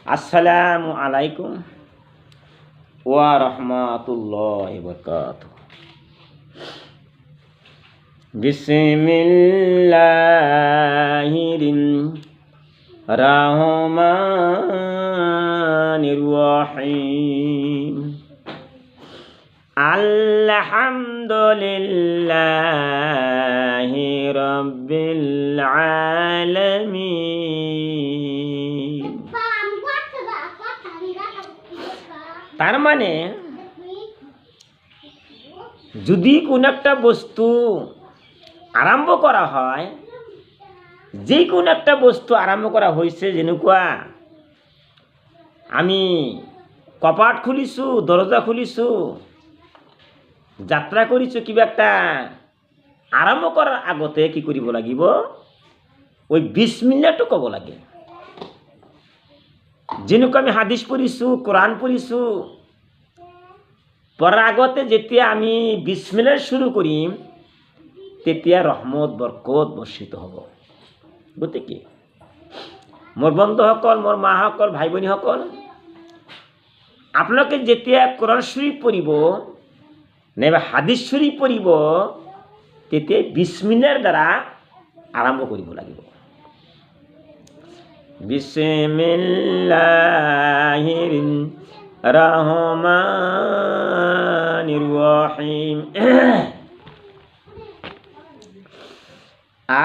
আসসালামু আলাইকুম ওয়া রাহমাতুল্লাহি ওয়া বারাকাতুহু। বিসমিল্লাহির রহমানির রহিম। আলহামদুলিল্লাহি রাব্বিল আলামিন। তার মানে যদি কোন একটা বস্তু আরম্ভ করা হয়, যে কোনো একটা বস্তু আরম্ভ করা হয়েছে, যেনেকুৱা আমি কপাট খুলিছোঁ, দরজা খুলিছোঁ, যাত্ৰা কৰিছোঁ, কিবা একটা আৰম্ভ কৰাৰ আগতে কি কৰিব লাগিব? ওই বিসমিল্লাহটো ক'ব লাগে। যেনেকুৱা আমি হাদিছ পঢ়িছোঁ, কোরআন পঢ়িছোঁ, পড়ার আগতে যেতিয়া আমি বিসমিল্লাহ শুরু কৰিম, তেতিয়া রহমত বরকত বর্ষিত হ'ব। গতিকে মোৰ বন্ধুসকল, মোৰ মাসকল, ভাই ভনীসকল, আপোনালোকে যেতিয়া কোরআন শরীফ পঢ়িব নাইবা হাদিছ শরীফ পঢ়িব, তেতিয়া বিসমিল্লাহৰ দ্বাৰা আৰম্ভ কৰিব লাগিব। বিসমিল্লাহির রহমানির রহিম।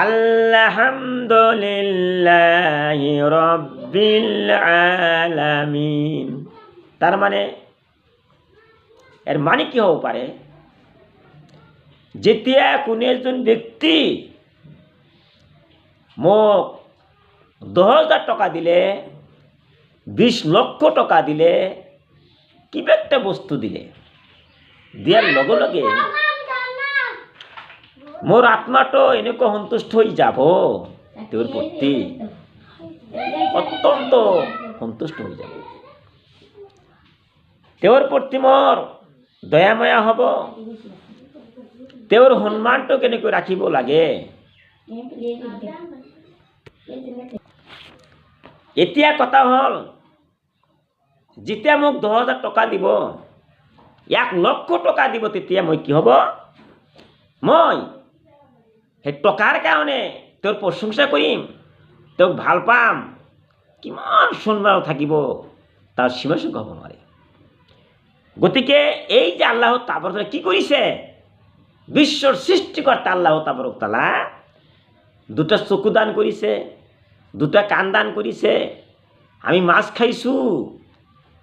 আলহামদুলিল্লাহি রাব্বিল আলামিন। তার মানে এর মানে কি হব পারে? যেতিয়া কোনো এজন ব্যক্তি মোক 10,000 টাকা দিলে, 20 লক্ষ টাকা দিলে, কিবা একটা বস্তু দিলে, দিয়ার লগে লগে মোর আত্মাটো এনেকুৱা সন্তুষ্ট হৈ যাব, তেওঁৰ প্ৰতি অত্যন্ত সন্তুষ্ট হৈ যাব। তেওঁৰ প্ৰতি মোৰ দয়াময়া হ'ব। তেওঁৰ সন্মানটো কেনেকৈ ৰাখিব লাগে, এতিয়া কথা হ'ল, যেতিয়া মোক 10,000 টাকা দিব, 1 লক্ষ টাকা দিব, তেতিয়া মই কি হ'ব? মই সেই টকাৰ কাৰণে তেওঁৰ প্ৰশংসা কৰিম, তেওঁক ভাল পাম, কিমান সন্মান থাকিব তাৰ সীমা সংখ্যা হ'ব নোৱাৰে। গতিকে এই যে আল্লাহ তাবাৰক তাআলা কি কৰিছে, বিশ্বর সৃষ্টিকর্তা আল্লাহ তাবারক তাআলা দুটা চকু দান কৰিছে, দুটা কাণ দান কৰিছে। আমি মাছ খাইছোঁ,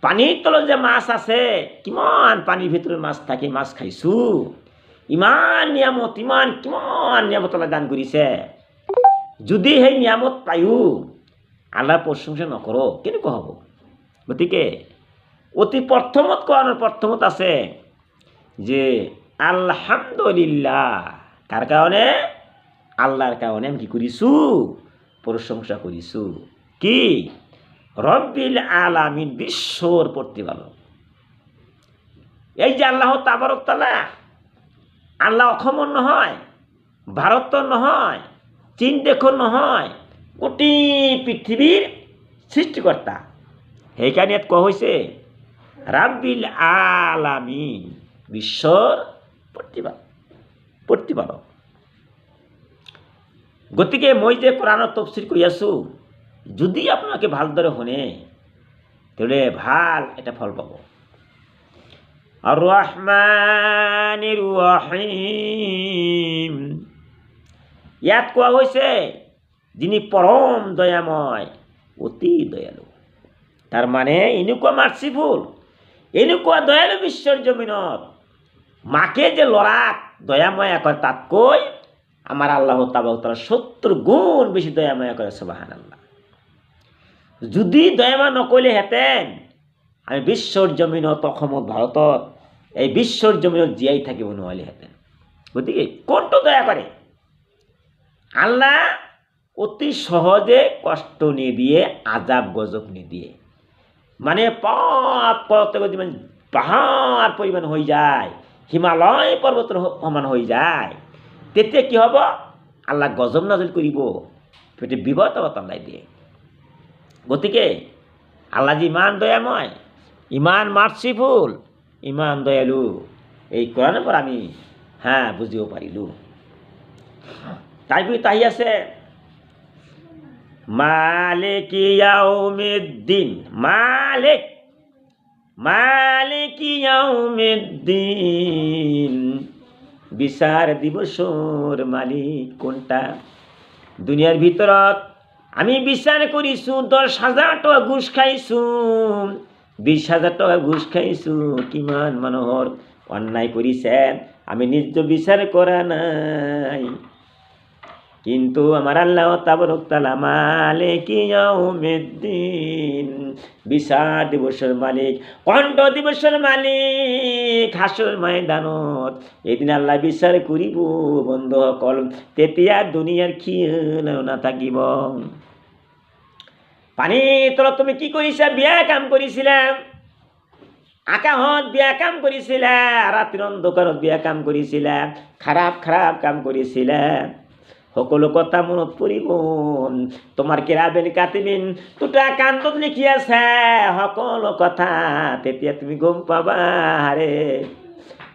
পানীৰ তলত যে মাছ আছে, কিমান পানীৰ ভিতৰত মাছ থাকে, মাছ খাইছোঁ। ইমান নিয়ামত, কিমান নিয়ামত আল্লাহ দান কৰিছে। যদি সেই নিয়ামত পায়ো আল্লাহৰ প্ৰশংসা নকৰোঁ, কেনেকুৱা হ'ব? গতিকে অতি প্ৰথমত আছে যে আলহামদুলিল্লাহ। কার কারণে? আল্লাহর কারণে আমি কি কৰিছোঁ? প্রশংসা কৰিছোঁ। কি? রব্বিল আলামিন, বিশ্বর প্রতিপালক। এই যে আল্লাহ তাবারক তাআলা, আল্লাহ অসমৰ নহয়, ভাৰতৰ নহয়, চীন দেশৰ নহয়, গোটেই পৃথিৱীৰ সৃষ্টিকৰ্তা। সেইকাৰণে ইয়াত কোৱা হৈছে রাব্বিল আলামিন, বিশ্বর প্ৰতিপালক। গতিকে মই যে কোরআনৰ তফসিৰ কৰি আছোঁ, যদি আপোনালোকে ভালদৰে শুনে, তেতিয়াহ'লে ভাল এটা ফল পাব। আর রহমানির রহিম, ইয়াত কোৱা হৈছে যিনি পৰম দয়াময়, অতি দয়ালু। তাৰ মানে এনেকুৱা মাৰ্চিফুল, এনেকুৱা দয়ালু বিশ্বৰ জমিনত। মাকে যে ল'ৰাক দয়াময়া কৰে, তাতকৈ আমাৰ আল্লাহ তাবাৰক তাআলা 70 গুণ বেছি দয়াময়া কৰে। সুবহানাল্লাহ। যদি দয়াময়া নকৰিলেহেঁতেন আমি বিশ্বৰ জমিনত, অসমত, ভাৰতত, এই বিশ্বৰ জমিনত জীয়াই থাকিব নোৱাৰিলেহেঁতেন। গতিকে কোনটো দয়া কৰে? আল্লাহ অতি সহজে কষ্ট নিদিয়ে, আজাব গজব নিদিয়ে। মানে পাপ করতে করতে মানে পাহাড় পরিমাণ হয়ে যায়, হিমালয় পর্বতের সমান হয়ে যায়, তেতিয়া কি হ'ব? আল্লাহ গজব নাজিল কৰিব, পেটে বিপদ আল্লাহ দিয়ে। গতিকে আল্লাহ যে ইমান দয়াময়, ইমান মার্সিফুল, ইমান দয়ালু, এই কোরআনের পর আমি বুঝিও পারিলু। তাই আছে মালিক ইয়াউমিদ্দিন, মালিক ইয়াউমিদ্দিন, বিচার দিবসর মালিক কোনটা? দুনিয়ার ভিতৰত আমি বিচার করিছু 10,000 টাকা ঘুষ খাইছু, 20,000 টাকা ঘুষ খাইছু, কিমান মানুহৰ অন্যায় কৰিছে আমি নিজ বিচার করা নাই। কিন্তু আমার আল্লাহ তাবারক তাআলা মালিক ইয়াউমিদ্দিন, বিচার দিবসের মালিক, কণ্ঠ দিবসের মালিক, হাসর ময়দানত এদিন আল্লাহ বিচার করিব বন্ধুসকল। তেতিয়া দুনিয়ার খিয়াল না থাকিব। পানীৰ তলত তুমি কি কৰিছা? বিয়া কাম কৰিছিলা, আকাশত বিয়া কাম কৰিছিলা, ৰাতিৰ অন্ধকাৰত বিয়া কাম কৰিছিলা, খারাপ কাম কৰিছিলা, সকলো কথা মনত পৰিব। তোমাৰ কিৰাবেন কাতিবিন দুটা কান্তত লিখি আছে সকলো কথা, তেতিয়া তুমি গম পাবা রে,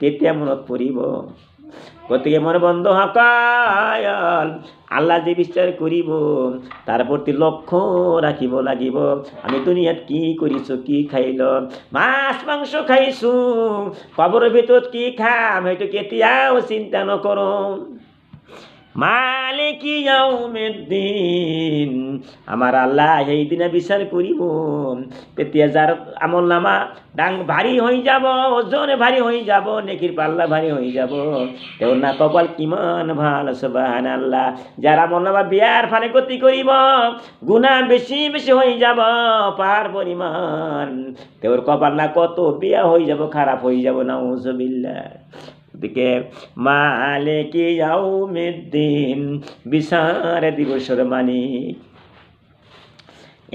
তেতিয়া মনত পৰিব। গতিকে মোৰ বন্ধুসকল, আল্লাহ যে বিচার করিব তার প্রতি লক্ষ্য রাখিব লাগিব। আমি দুনিয়াত কি কৰিছো, কি খাইল, মাছ মাংস খাইছো, কবরের ভিতৰত কি খাম সেইটো কেতিয়াও চিন্তা নকৰো। মালিক ইয়াউমিদ্দিন, আমার আল্লাহ সেই দিনা বিচার করিব। তেতিয়া যার আমল নামা ভারী হয়ে যাব, ওজনে ভারী হয়ে যাব, নেকির পাল্লা ভারী হয়ে যাব, তেও না কপাল কিমান ভাল, সুবহানাল্লাহ। যার আমল নামা বিয়ার ফানে গতি করিব, গুনাহ বেশি বেশি হয়ে যাব পাহাড় পরিমাণ, তেওর কপাল না কত বিয়া হয়ে যাব, খারাপ হয়ে যাব, নাউজুবিল্লাহ। দিকে মালিক ইয়াউমিদ্দিন, বিচার দিবসের মালিক।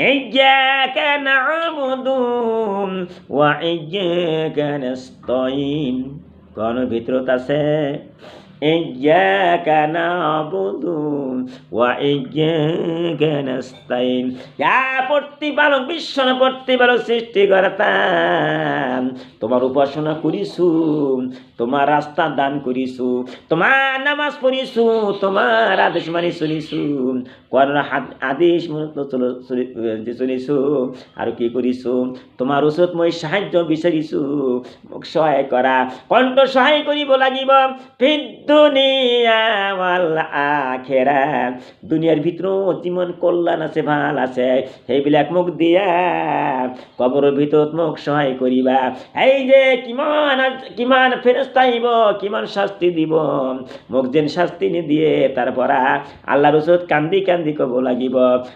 ইয়্যাকা না'বুদু ওয়া ইয়্যাকা নাস্তাইন, কোন ভিতরত আছে ইয়্যাকা না'বুদু ওয়া ইয়্যাকা নাস্তাইন, ইয়া প্রতিপালক, বিশ্ব প্রতিপালক, সৃষ্টিকর্তা, তোমার উপাসনা করিছু, তোমার রাস্তা দান করিছু, তোমার নামাজ পড়িছু, তোমার আদেশ মানি চলিছু, কোরআন আদেশ চলিছু, আর কি করিছু? তোমার ওচৰত মই সাহায্য বিচাৰিছু, মোক সহায় কৰা, কণ্ঠ সহায় কৰিব লাগিব। দুনিয়া ওয়াল আখিরা, দুনিয়ার ভিতৰত যিমান কল্যাণ আছে, ভাল আছে, সেইবিলাক মোক দিয়া, কবরের ভিতৰত মোক সহায় কৰিবা। এই যে কিমান ফেরেশতা আহিব, কিমান শাস্তি দিব, মোক যেন শাস্তি নিদিয়ে তাৰ পৰা আল্লাহৰ ওচৰত কান্দি কান্দি ক'ব লাগিব।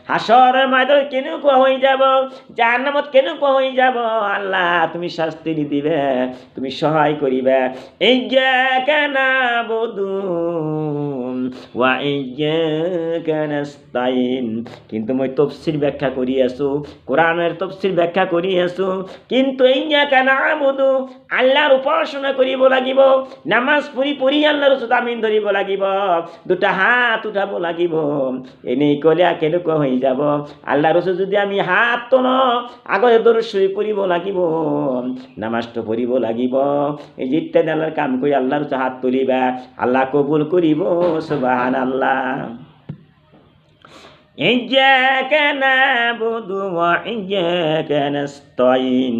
হাসৰৰ ময়দানত কেনেকুৱা হৈ যাব, জাহান্নামত কেনেকুৱা হৈ যাব, আল্লাহ তুমি শাস্তি নিদিবে, তুমি সহায় কৰিবা। ইয়্যাকা না'বুদু ওয়া ইয়্যাকা নাস্তাইন, কিন্তু মই তফসির ব্যাখ্যা কৰি আছো, কোরআনের তফসির ব্যাখ্যা কৰি আছো, কিন্তু ইয়্যাকা না'বুদু, আল্লাহর উপাসনা কৰিব লাগিব, নামাজ পঢ়ি আল্লাহৰ ওচৰত আমিন ধৰিব লাগিব, দুটা হাত উঠাব লাগিব। এনেই ক'লে কেনেকুৱা হৈ যাব? আল্লাহৰ ওচৰত যদি আমি হাত তোলো, আগতে দরুদ শরীফ পঢ়িব লাগিব, নামাজটো পঢ়িব লাগিব, এই যে ইত্যাদি আল্লাহৰ কাম কৰি আল্লাহৰ ওচৰত হাত তুলিবা, আল্লাহ কবুল করিব, সুবহানাল্লাহ। ইয়্যাকা না'বুদু ওয়া ইয়্যাকা নাস্তাইন,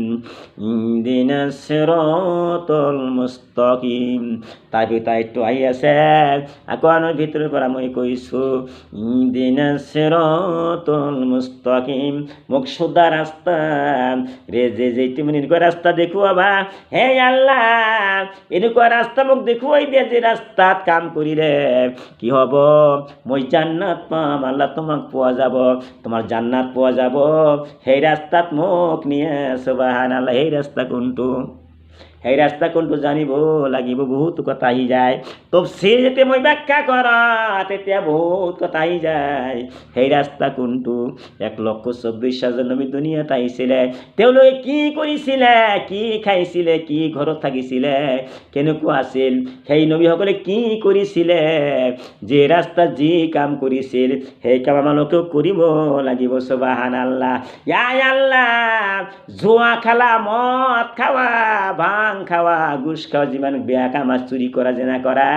ইহদিনাস সিরাতাল মুস্তাকিম। তাই একটু আহি আছে, কোরআনের ভিতরের পৰা মই কৈছো, ইহদিনাস সিরাতাল মুস্তাকিম, মোক সোজা রাস্তা রে, যে তুমি এনেকুৱা রাস্তা দেখুৱাবা, হে আল্লাহ এনেকুৱা রাস্তা মোক দেখুৱাই দিয়া, যে রাস্তাত কাম কৰিলে কি হ'ব, মই জান্নাত পাম, আল্লাহ তোমাক পোৱা যাব, তোমার জান্নাত পোৱা যাব, সেই রাস্তাত মোক নিয়ে, সুবহানাল্লাহ। সেই রাস্তা কোনটো? সেই রাস্তা কোনটো জানিব লাগিব। বহুত কথা আহি যায়, তফসিৰ যেতিয়া মই ব্যাখ্যা কৰা, তেতিয়া বহুত কথা আহি যায়। সেই ৰাস্তা কোনটো? 1,24,000 নবী দুনিয়াত আহিছিলে, তেওঁলোকে কি কৰিছিলে, কি খাইছিলে, কি ঘৰত থাকিছিলে, কেনেকুৱা আছিল, সেই নবীসকলে কি কৰিছিলে, যে ৰাস্তাত যি কাম কৰিছিল, সেই কাম আমালোকেও কৰিব লাগিব, সুবহানাল্লাহ। ইয়া আল্লাহ, জুয়া খেলা, মদ খাওয়া, ভাং খাওয়া, ঘুষ খাওয়া, যিমান বেয়া কাম আছে, চুরি কৰা, জেনা কৰা,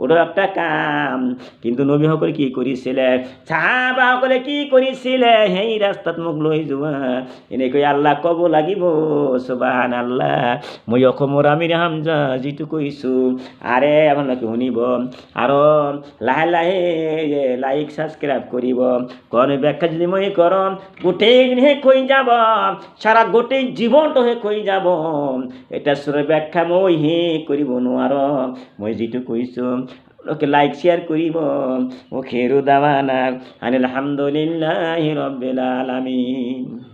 ওটা একটা কাম। কিন্তু নবীসকলে কি কৰিছিলে, সাহাবাসকলে কি কৰিছিলে, সেই ৰাস্তাত মোক লৈ যোৱা, এনেকৈ আল্লাহ ক'ব লাগিব। সুবহানাল্লাহ। মই অসমৰ আমিৰ হামজা যিটো কৈছোঁ, আৰে আপোনালোকে শুনিব আৰু লাহে লাহে লাইক ছাবস্ক্ৰাইব কৰিব। কাৰণ ব্যাখ্যা যদি মই কৰোঁ, গোটেই শেষ হৈ যাব, সারা গোটেই জীৱনটো শেষ হৈ যাব। এটা সুৰৰ ব্যাখ্যা মই শেষ কৰিব নোৱাৰো। মই যিটো কৈছোঁ লোকে লাইক শ্বেয়াৰ কৰিব। খেৰু দাৱানা আনিল হামদুলিল্লাহি ৰব্বিল আলামিন।